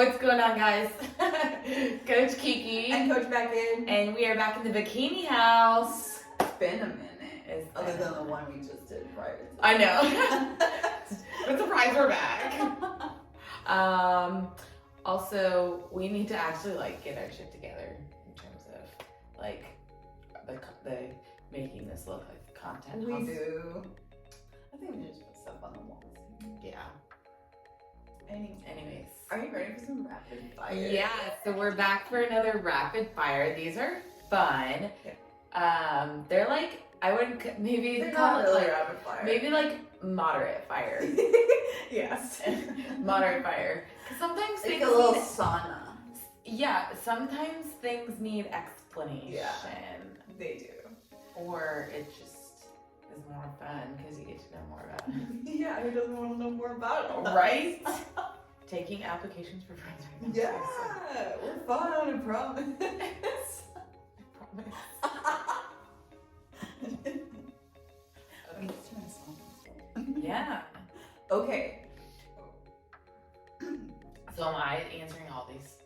What's going on, guys? Coach Kiki and Coach Beckyn, and we are back in the Bikini house. It's been a minute, other than the one we just did prior to I know. But surprise, we're back. Also, we need to actually get our shit together in terms of the making this look like content. We do. I think we should just put stuff on the walls. Yeah. Anyways, are you ready for some rapid fire? Yeah, so we're back for another rapid fire. These are fun. Yeah. They're I wouldn't maybe They're call not it really rapid fire. maybe moderate fire. Yes. Moderate fire. Because sometimes Like things a little need, sauna. yeah, sometimes things need explanation. Yeah, they do. Or it just is more fun because you get to know more about it. Yeah, who doesn't want to know more about it? Right? Taking applications for friends right now. Yeah, we're fun, I promise. I promise. Yeah. Okay. So am I answering all these?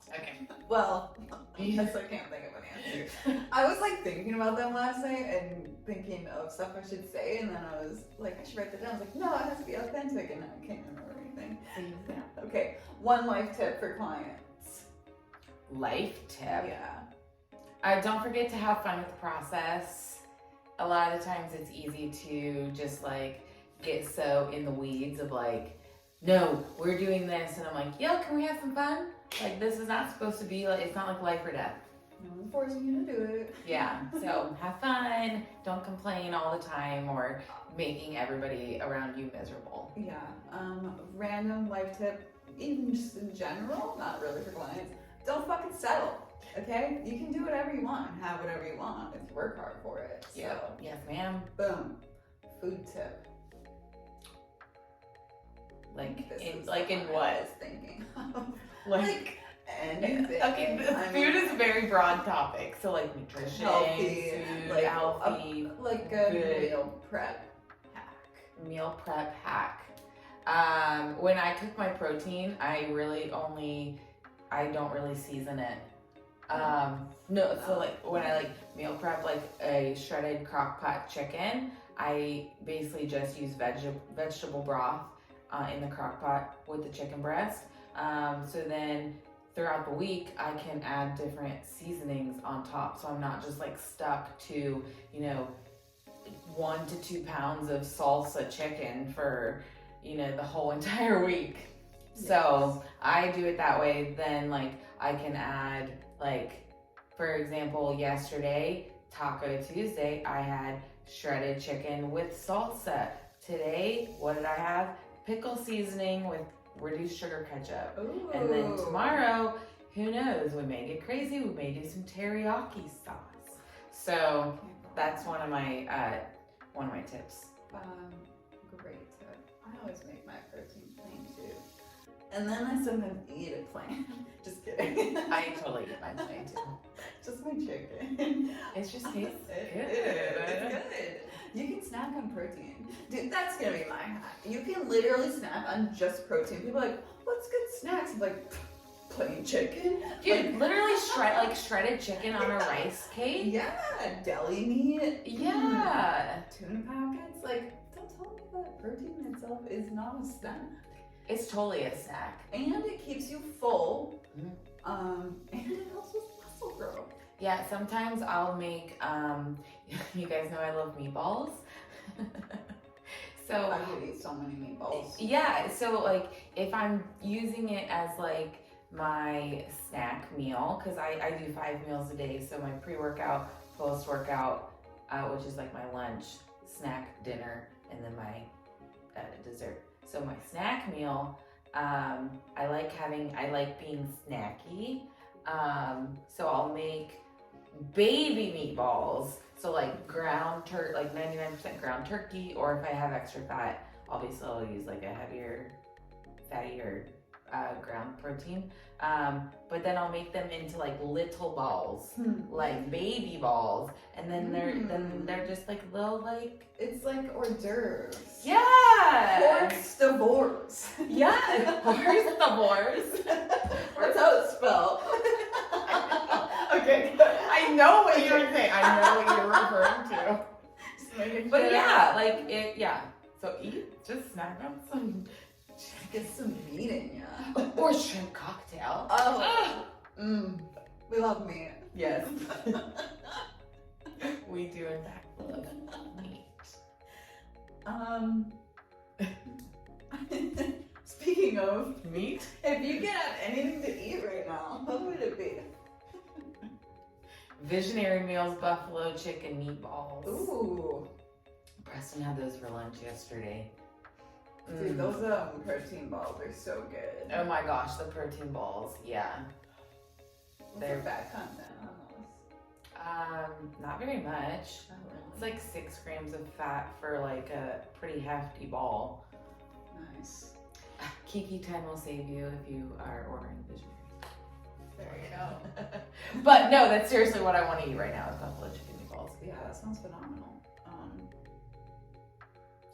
Okay. Well, I guess I can't think of an answer. I was thinking about them last night and thinking of stuff I should say, and then I was like, I should write that down. I was like, no, it has to be authentic, and I can't remember anything. Okay, one life tip for clients. Life tip. Yeah. Don't forget to have fun with the process. A lot of the times it's easy to just get so in the weeds of no, we're doing this, and I'm like, yo, can we have some fun? This is not supposed to be it's not life or death. No one's forcing you to do it. Yeah, so have fun, don't complain all the time or making everybody around you miserable. Yeah, random life tip, even just in general, not really for clients, don't fucking settle, okay? You can do whatever you want and have whatever you want if you work hard for it. So, Yeah, yes ma'am. boom, food tip. In I what? was thinking of. Okay, Anything. food is a very broad topic. So nutrition, Healthy, food, healthy, a good meal prep hack. When I cook my protein, I don't really season it. When I meal prep a shredded crock pot chicken, I basically just use vegetable broth in the crock pot with the chicken breast. So then throughout the week, I can add different seasonings on top. So I'm not just stuck to, 1 to 2 pounds of salsa chicken for, the whole entire week. Yes. So I do it that way. Then I can add for example, yesterday, Taco Tuesday, I had shredded chicken with salsa. Today, what did I have? Pickle seasoning with reduced sugar ketchup. Ooh. And then tomorrow, who knows? We may get crazy. We may do some teriyaki sauce. So that's one of my tips. Great tip. I always make my protein plain too, and then I sometimes eat it plain. Just kidding. I totally eat mine plain too. Just my chicken. It just tastes good. It's good. You can snack on protein. Dude, that's gonna be my hack. You can literally snack on just protein. People are like, what's good snacks? I'm like, plain chicken. Dude, literally shredded chicken on a rice cake. Yeah, deli meat. Yeah. Tuna packets. Don't tell me that protein itself is not a snack. It's totally a snack. And it keeps you full. And it helps with muscle growth. Yeah, sometimes I'll make, you guys know I love meatballs. So I could eat so many meatballs. Yeah, so if I'm using it as my snack meal, because I do 5 meals a day, so my pre-workout, post-workout, which is my lunch, snack, dinner, and then my dessert. So my snack meal, I like being snacky. So I'll make baby meatballs. So ground turkey, 99% ground turkey, or if I have extra fat, obviously I'll use a heavier, fattier ground protein. But then I'll make them into like little balls, like baby balls, and then they're just like little like. It's like hors d'oeuvres. Yeah. Hors d'oeuvres. Yeah. Hors d'oeuvres. That's how it's spelled. Okay. I know what you were saying. I know what you're referring to. Just making But sure. yeah, like it. Yeah. So eat. Just snack on some. Get some meat in ya. Or shrimp cocktail. Oh. We love meat. Yes. We do in fact love meat. Speaking of Meat? if you could have anything to eat right now, what would it be? Visionary Meals buffalo chicken meatballs. Ooh. Preston had those for lunch yesterday. Dude, those protein balls are so good. Oh my gosh, the protein balls. Yeah. What's the fat content on those? Not very much. Oh, really? It's like 6 grams of fat for like a pretty hefty ball. Nice. Kiki 10 will save you if you are ordering Visionary. There you go. But no, that's seriously what I want to eat right now is buffalo chicken meatballs. Yeah, that sounds phenomenal.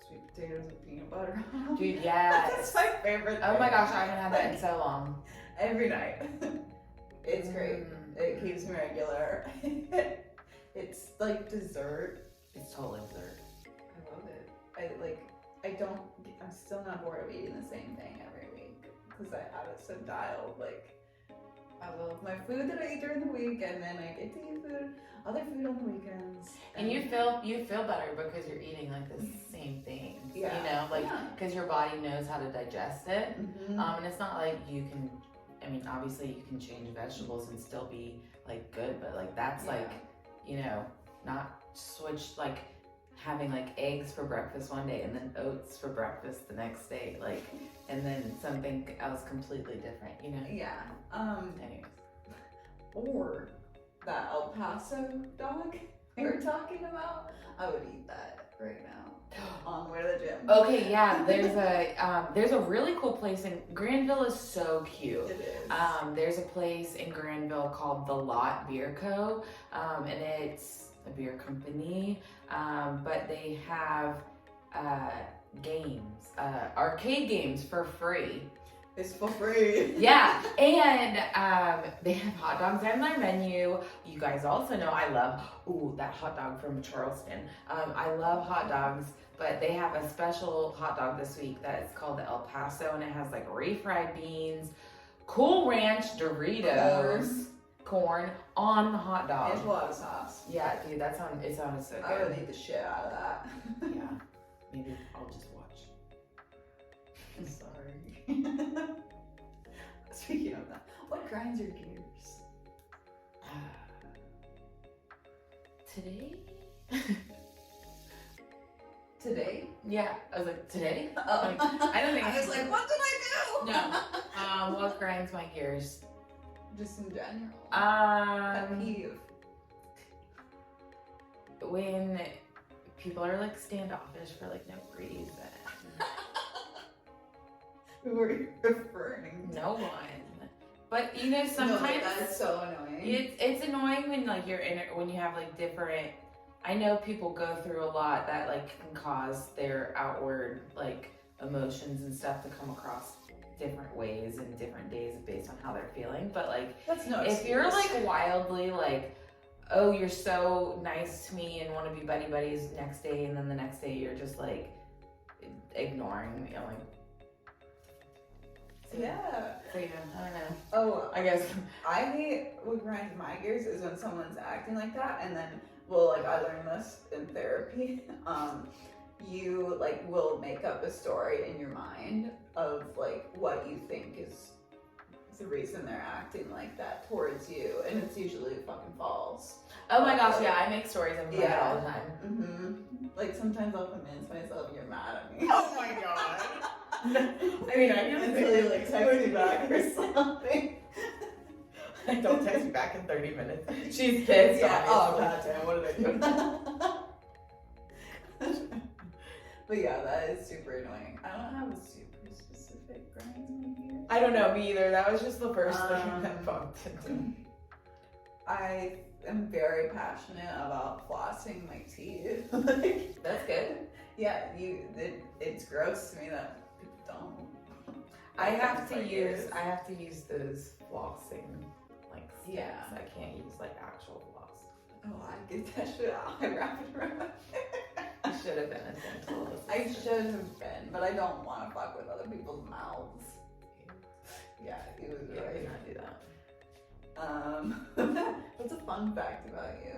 Sweet potatoes with peanut butter. Dude, yes. That's my favorite thing. Oh my gosh, I haven't had that in so long. Every night. It's great. It keeps me regular. It's like dessert. It's totally dessert. I love it. I'm still not bored of eating the same thing every week because I have it so dialed. Like, I love my food that I eat during the week, and then I get to eat other food on the weekends. And you feel better because you're eating like the same things. Yeah. You know, like because your body knows how to digest it. Mm-hmm. And it's not like you can. I mean, obviously you can change vegetables and still be like good, but like that's like, you know, not switch like having like eggs for breakfast one day and then oats for breakfast the next day, like, and then something else completely different, you know? Yeah. Anyways. Or that El Paso dog we were talking about, I would eat that right now on the way to the gym. Okay, yeah, there's a really cool place in Granville is so cute. It is. There's a place in Granville called The Lot Beer Co. And it's a beer company, but they have games, arcade games for free. It's for free. Yeah, and they have hot dogs on their menu. You guys also know I love, that hot dog from Charleston. I love hot dogs, but they have a special hot dog this week that is called the El Paso, and it has like refried beans, Cool Ranch Doritos, corn on the hot dog. It's a lot of sauce. Yeah, dude, it sounded so good. I would eat the shit out of that. Yeah, maybe I'll just watch. I'm sorry. Speaking of that, what grinds your gears? Today? Today? Yeah, I was like, today? Oh. Like, I don't think I was like, what did I do? No. What grinds my gears? Just in general. Pet peeve. When people are like standoffish for like no reason. Who are you referring to? No one. But you know, sometimes No, that is so annoying. It's annoying when like when you have like different. I know people go through a lot that like can cause their outward like emotions and stuff to come across different ways and different days based on how they're feeling. But like, that's no if excuse. you're like wildly like, oh, you're so nice to me and want to be buddy buddies next day, and then the next day you're just like ignoring me, I'm like. Yeah. So yeah, I don't know. Oh, I guess. I hate what grinds my gears is when someone's acting like that, and then, well, like I learned this in therapy. You like will make up a story in your mind of like what you think is the reason they're acting like that towards you, and it's usually fucking false. Oh my gosh, yeah, I make stories in my head all the time. Mm-hmm. Like sometimes I'll convince myself you're mad at me. Oh my god. I mean, I can until you like text me back or something. I don't text you back in 30 minutes. She's pissed. Yeah. Oh, goddamn! What did I do? But yeah, that is super annoying. I don't have a super specific it grinds my gears. I don't know, me either. That was just the first thing that bumped into. I am very passionate about flossing my teeth. That's good. Yeah, it's gross to me that people don't. I have to use those flossing like sticks. Yeah. I can't use like actual floss. Oh, I get that shit out. I wrap it around. I should have been a dental assistant. I should have been, but I don't want to fuck with other people's mouths. Yeah, it was Yeah, right. we not do that. What's a fun fact about you?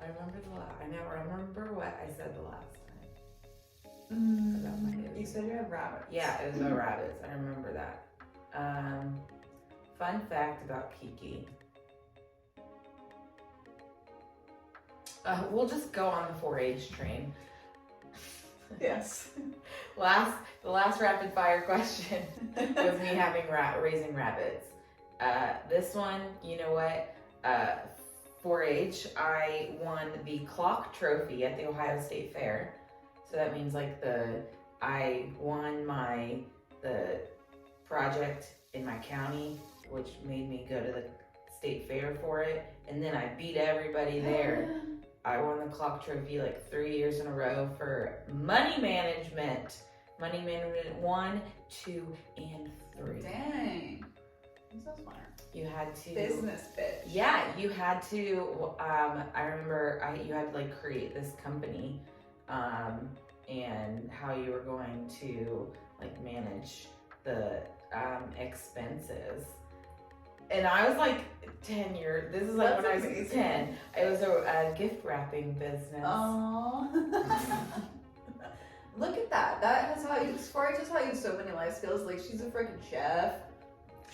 I remember what I said the last time. About my You said you had rabbits. Yeah, it was about rabbits. I remember that. Fun fact about Kiki. We'll just go on the 4-H train. Yes. The last rapid fire question was me having raising rabbits. This one, you know what? 4-H, I won the clock trophy at the Ohio State Fair. So that means like I won the project in my county, which made me go to the state fair for it, and then I beat everybody there. I won the clock trophy like 3 years in a row for money management. Money management 1, 2, and 3. Dang. I'm so smart. You had to Business bitch. Yeah, you had to. I remember you had to like create this company, and how you were going to like manage the expenses. And I was like 10 years. This is like That's when I was amazing. 10. It was a gift wrapping business. Oh. Look at that. That has taught you. Safari just taught you so many life skills. Like she's a freaking chef.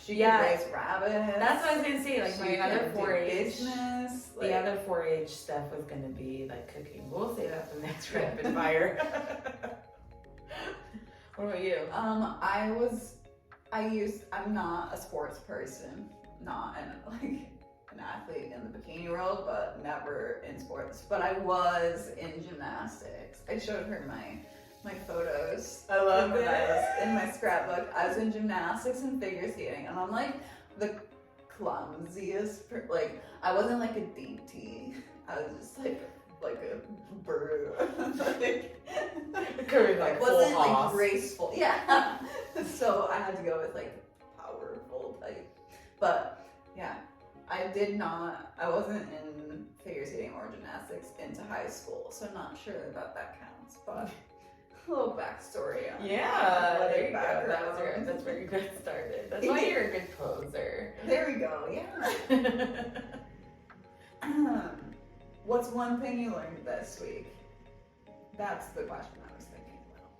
She can raise rabbits. That's what I was gonna say. Like She my other can do 4-H business. The other 4-H stuff was gonna be like cooking. We'll say that for the next rapid fire. What about you? I'm not a sports person, not an athlete in the bikini world, but never in sports. But I was in gymnastics. I showed her my photos. I love when it. I was in my scrapbook. I was in gymnastics and figure skating, and I'm like the clumsiest. I wasn't like a DT. I was just like a bird. Like wasn't full like hoss. graceful. Yeah. So I had to go with like powerful type. But yeah, I wasn't in figure skating or gymnastics into high school, so I'm not sure that counts. But a little backstory on there you go. That's where you got started. That's why you're a good poser. There we go. Yeah. What's one thing you learned this week? That's the question I was thinking about.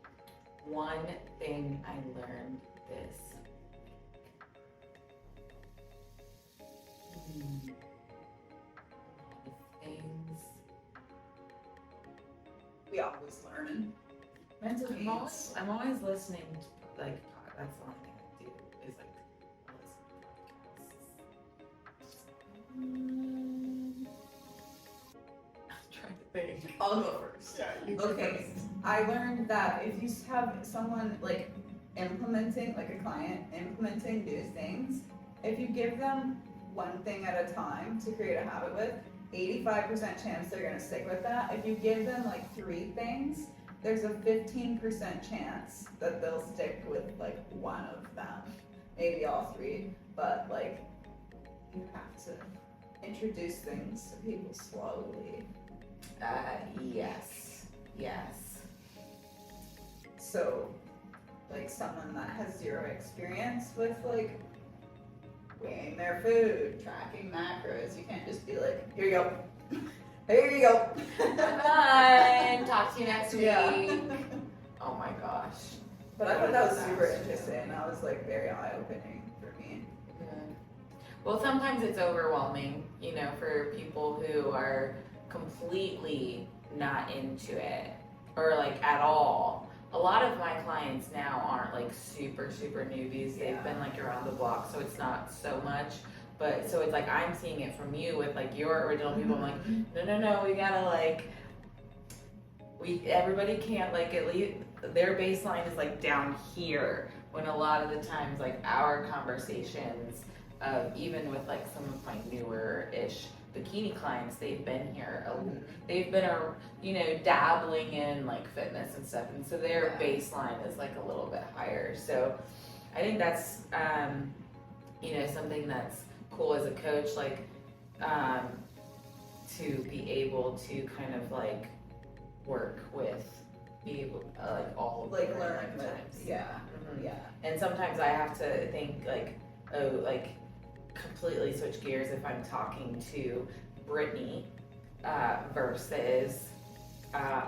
One thing I learned this things. We always learning. Mental needs. I'm always listening to, like, that's the only thing I do is like listen to podcasts. I'm trying to think. I'll go first. Yeah, you go Okay, first. I learned that if you have someone like implementing, like a client implementing new things, if you give them one thing at a time to create a habit with, 85% chance they're gonna stick with that. If you give them like 3 things, there's a 15% chance that they'll stick with like one of them, maybe all 3, but like you have to introduce things to people slowly. Yes. So, like someone that has 0 experience with like weighing their food, tracking macros, you can't just be like, here you go. Here you go. Bye. Talk to you next week. Yeah. Oh my gosh. But I thought that was super interesting. That was like very eye-opening for me. Good. Well, sometimes it's overwhelming, for people who are completely not into it or like at all. A lot of my clients now aren't like super newbies. They've been like around the block, so it's not so much. But so it's like I'm seeing it from you with like your original people. I'm like, no, we gotta like, everybody can't like at their baseline is like down here, when a lot of the times like our conversations, even with like some of my newer-ish bikini clients, they've been here, they've been dabbling in like fitness and stuff, and so their baseline is like a little bit higher. So I think that's something that's cool as a coach, like to be able to kind of like work with, be able like all of like their learn with, lifetimes. yeah. And sometimes I have to think like, oh, like completely switch gears if I'm talking to Brittany versus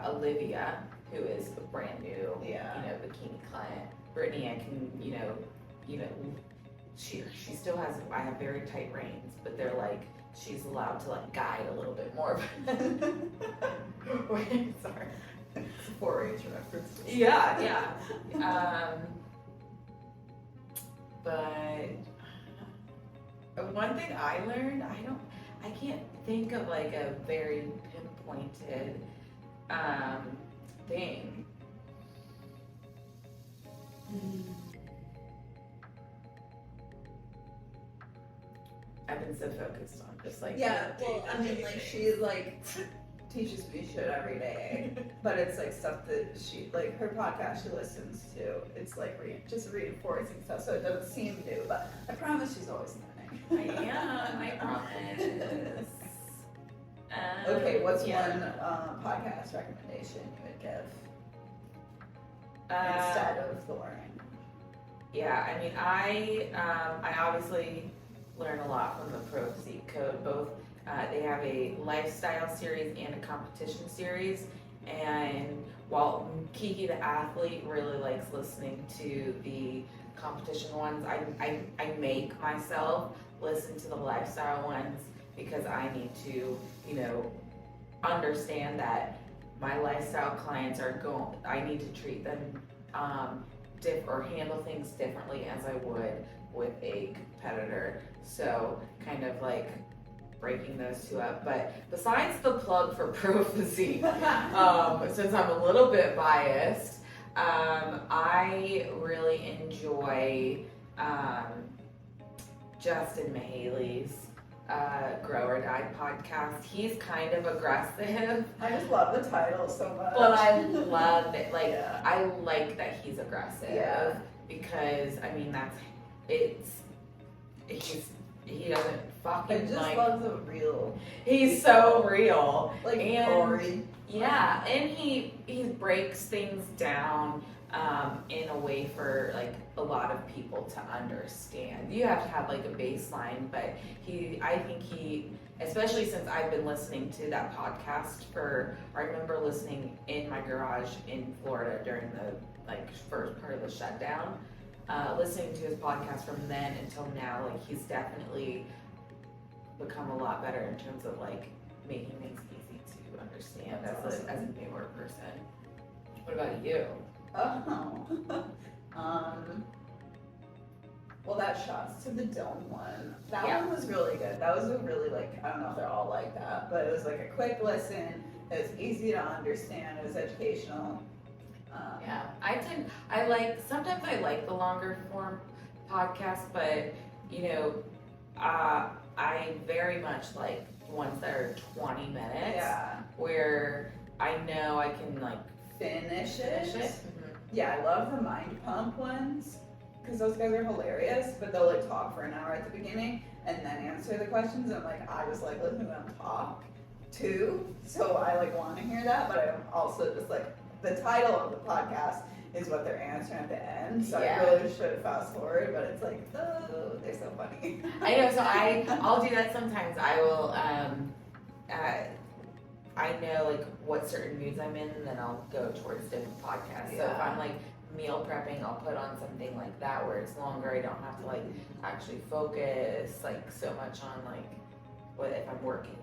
Olivia, who is a brand new bikini client. Brittany, I can she still has, I have very tight reins, but they're like, she's allowed to like guide a little bit more. Sorry. It's a 4-H reference. Yeah. But one thing I learned, I can't think of like a very pinpointed thing. I've been so focused on just like like she like teaches me shit every day, but it's like stuff that she like her podcast she listens to. It's like just reinforcing stuff, so it doesn't seem new. But I promise she's always learning. I am. I promise. Okay, what's one podcast recommendation you would give instead of the learning? Yeah, I mean, I obviously learn a lot from the Pro Physique Code. Both they have a lifestyle series and a competition series, and while Kiki the athlete really likes listening to the competition ones, I make myself listen to the lifestyle ones because I need to understand that my lifestyle clients I need to treat them or handle things differently as I would with a competitor. So kind of like breaking those two up. But besides the plug for Pro Physique, since I'm a little bit biased, I really enjoy Justin Mahaley's Grow or Die podcast. He's kind of aggressive. I just love the title so much. But I love it. Like, I like that he's aggressive because, I mean, he doesn't fucking I just love the real. He's so real. Like, Corey. Yeah, and he breaks things down in a way for like a lot of people to understand. You have to have like a baseline, but I think he, especially since I've been listening to that podcast I remember listening in my garage in Florida during the like first part of the shutdown, listening to his podcast from then until now. Like he's definitely become a lot better in terms of like making things easy to understand as a newer person. What about you? Well, that Shots to the Dome one, that one was really good. That was a really like, I don't know if they're all like that, but it was like a quick listen. It was easy to understand. It was educational. Sometimes I like the longer form podcasts, but I very much like ones that are 20 minutes. Yeah. Where I know I can like finish it. Mm-hmm. Yeah, I love the Mind Pump ones because those guys are hilarious, but they'll like talk for an hour at the beginning and then answer the questions. And like I just like listening to them talk too, so I like want to hear that, but I'm also just like the title of the podcast is what they're answering at the end, so I really should fast forward, but it's like, oh, they're so funny. I know, so I'll do that sometimes. I will I know like what certain moods I'm in, and then I'll go towards different podcasts. So if I'm like meal prepping, I'll put on something like that where it's longer. I don't have to like actually focus like so much on like what if I'm working.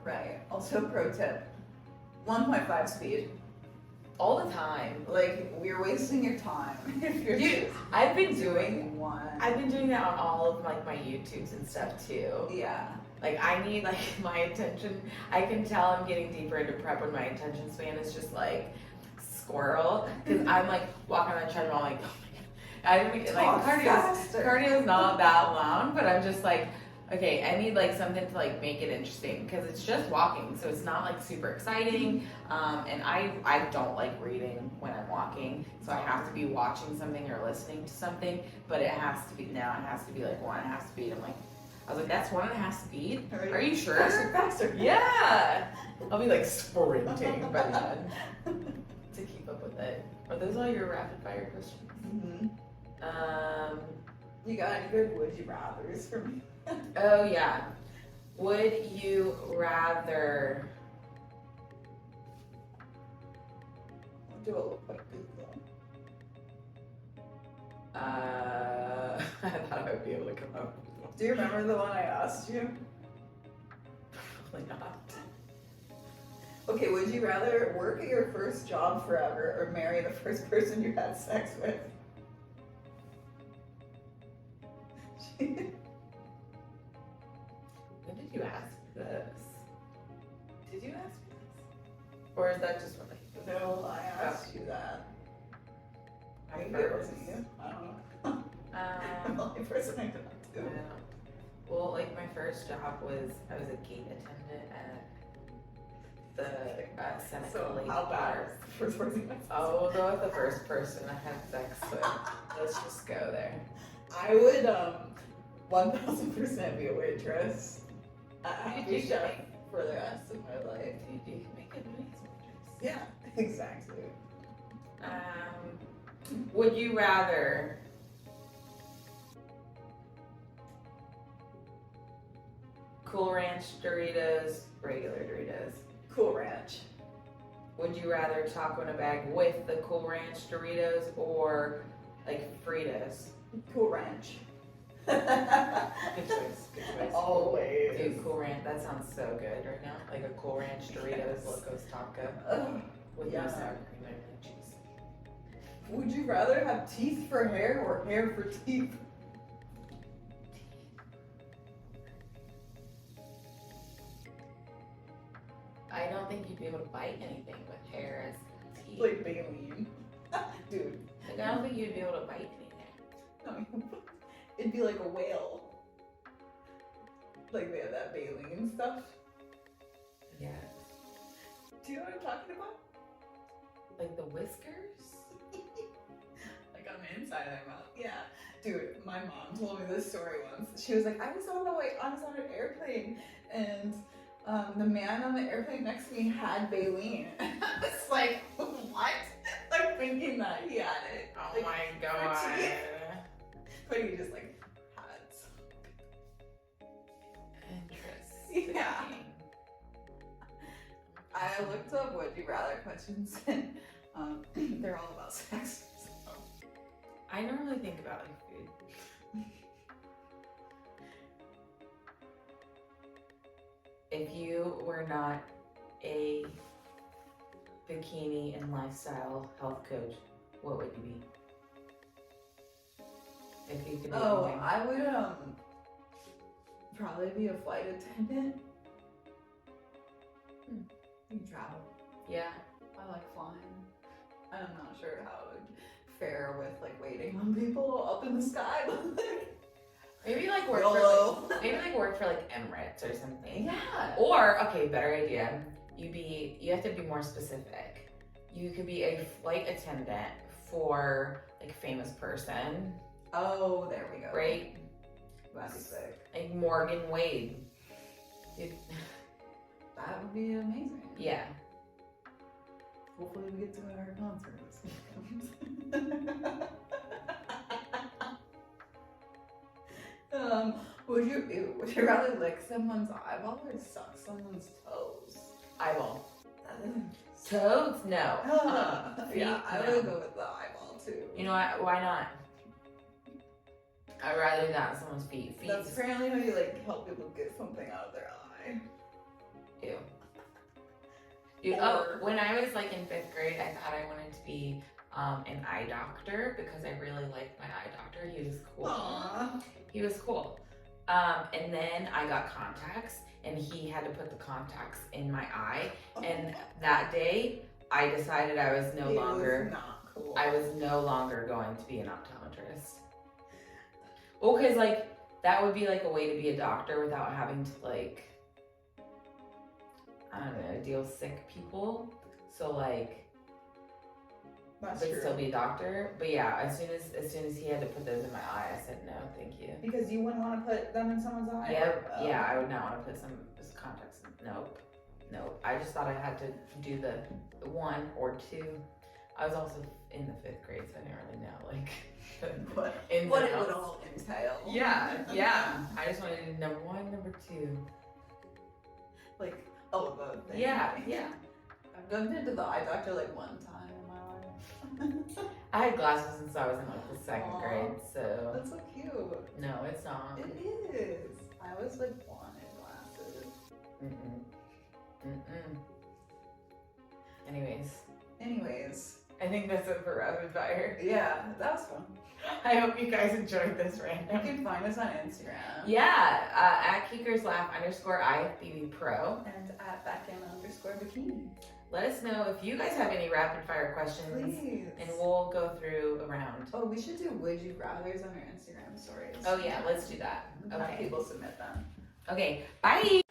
Right. Also, pro tip: 1.5 speed. All the time. Like, we're wasting your time if you're I've been doing one. I've been doing that on all of like my YouTubes and stuff too. Yeah. Like I need like my attention. I can tell I'm getting deeper into prep when my attention span is just like squirrel because I'm like walking on the treadmill. I'm like, oh my god, I don't like Faster. cardio's not that long, but I'm just like, okay, I need like something to like make it interesting because it's just walking, so it's not like super exciting. And I don't like reading when I'm walking, so I have to be watching something or listening to something. But it has to be now. It has to be like 1.5 speed. I'm like, I was like, that's 1.5 speed. Are you sure? Faster. Yeah. I'll be like sprinting by the end to keep up with it. Are those all your rapid fire questions? Mm-hmm. You got any good would you rathers for me? Oh yeah. Would you rather? Do a little quick Google. I thought I would be able to come up with one. Do you remember the one I asked you? Probably not. Okay, would you rather work at your first job forever or marry the first person you had sex with? When did you ask this? Did you ask me this? Or is that just what No, I asked you that. Maybe it wasn't you. I don't know. I'm the only person I did not do. I don't know. Well, like my first job was I was a gate attendant at the Seneca So Lake how bad Bar. is the first person you had sex with? Oh, we'll go with the first person I had sex with. Let's just go there. I would 1000% be a waitress. I'd be chef for the rest of my life. Dude, you can make good money as a waitress. Yeah, exactly. Would you rather Cool Ranch Doritos, regular Doritos? Cool Ranch. Would you rather taco in a bag with the Cool Ranch Doritos or like Fritos? Cool Ranch. Good choice. Good choice. Always. Dude, Cool Ranch. That sounds so good right now. Like a Cool Ranch Doritos Yes. Locos Taco with yeah. no sour cream and really cheese. Would you rather have teeth for hair or hair for teeth? I don't think you'd be able to bite anything with hair as teeth. Like baleen. Dude. Like, I don't think you'd be able to bite anything. No, it'd be like a whale. Like they have that baleen stuff. Yeah. Do you know what I'm talking about? Like the whiskers? Like on the inside of my mouth. Yeah. Dude, my mom told me this story once. She was like, I was on an airplane and the man on the airplane next to me had baleen. And I was like, what? Like thinking that he had it. Oh like, my god. but he just like had some. Interesting. Yeah. I looked up would you rather questions and they're all about sex. So. I normally think about like food. If you were not a bikini and lifestyle health coach, what would you be? If you could be anything. I would probably be a flight attendant. You travel. Yeah. I like flying. I'm not sure how it would fare with like waiting on people up in the sky. Maybe like work YOLO. for work for like Emirates or something. Yeah. Or okay, better idea. You have to be more specific. You could be a flight attendant for like a famous person. Oh, there we go. Right? That'd be sick. Like Morgan Wade. That would be amazing. Yeah. Hopefully we get to go to her concert. Would you rather lick someone's eyeball or suck someone's toes? Eyeball. Toads? No. Yeah, I no. would go with the eyeball too. You know what? Why not? I'd rather do that than someone's feet. That's apparently how you like help people get something out of their eye. Ew. Dude, when I was like in 5th grade, I thought I wanted to be an eye doctor because I really liked my eye doctor. He was cool. Aww. He was cool. And then I got contacts and he had to put the contacts in my eye. And that day I decided I was no longer not cool. I was no longer going to be an optometrist. Well, because like that would be like a way to be a doctor without having to like, I don't know, deal with sick people. So like, That's but true. still be a doctor. But yeah, as soon as he had to put those in my eye, I said no, thank you. Because you wouldn't want to put them in someone's eye? Yep. Yeah, I would not want to put some contacts in. Nope. I just thought I had to do the 1 or 2. I was also in the 5th grade, so I didn't really know like what it would all entail. Yeah. I just wanted to do number 1, number 2. Like all of those things. Yeah. I've been to the eye doctor like 1 time in my life. I had glasses since I was in like the 2nd grade, so. That's so cute. No, it's not. It is. I always like wanted glasses. Anyways. I think that's it for rapid fire. Yeah, that was fun. I hope you guys enjoyed this You random. can find us on Instagram. Yeah, at @KickersLaugh_IFBB Pro. And at Beckyn_Bikini. Let us know if you guys have any rapid fire questions. Please. And we'll go through a round. Oh, we should do would you rathers on our Instagram stories. Oh yeah, let's do that. Have Okay. people submit them. Okay, bye.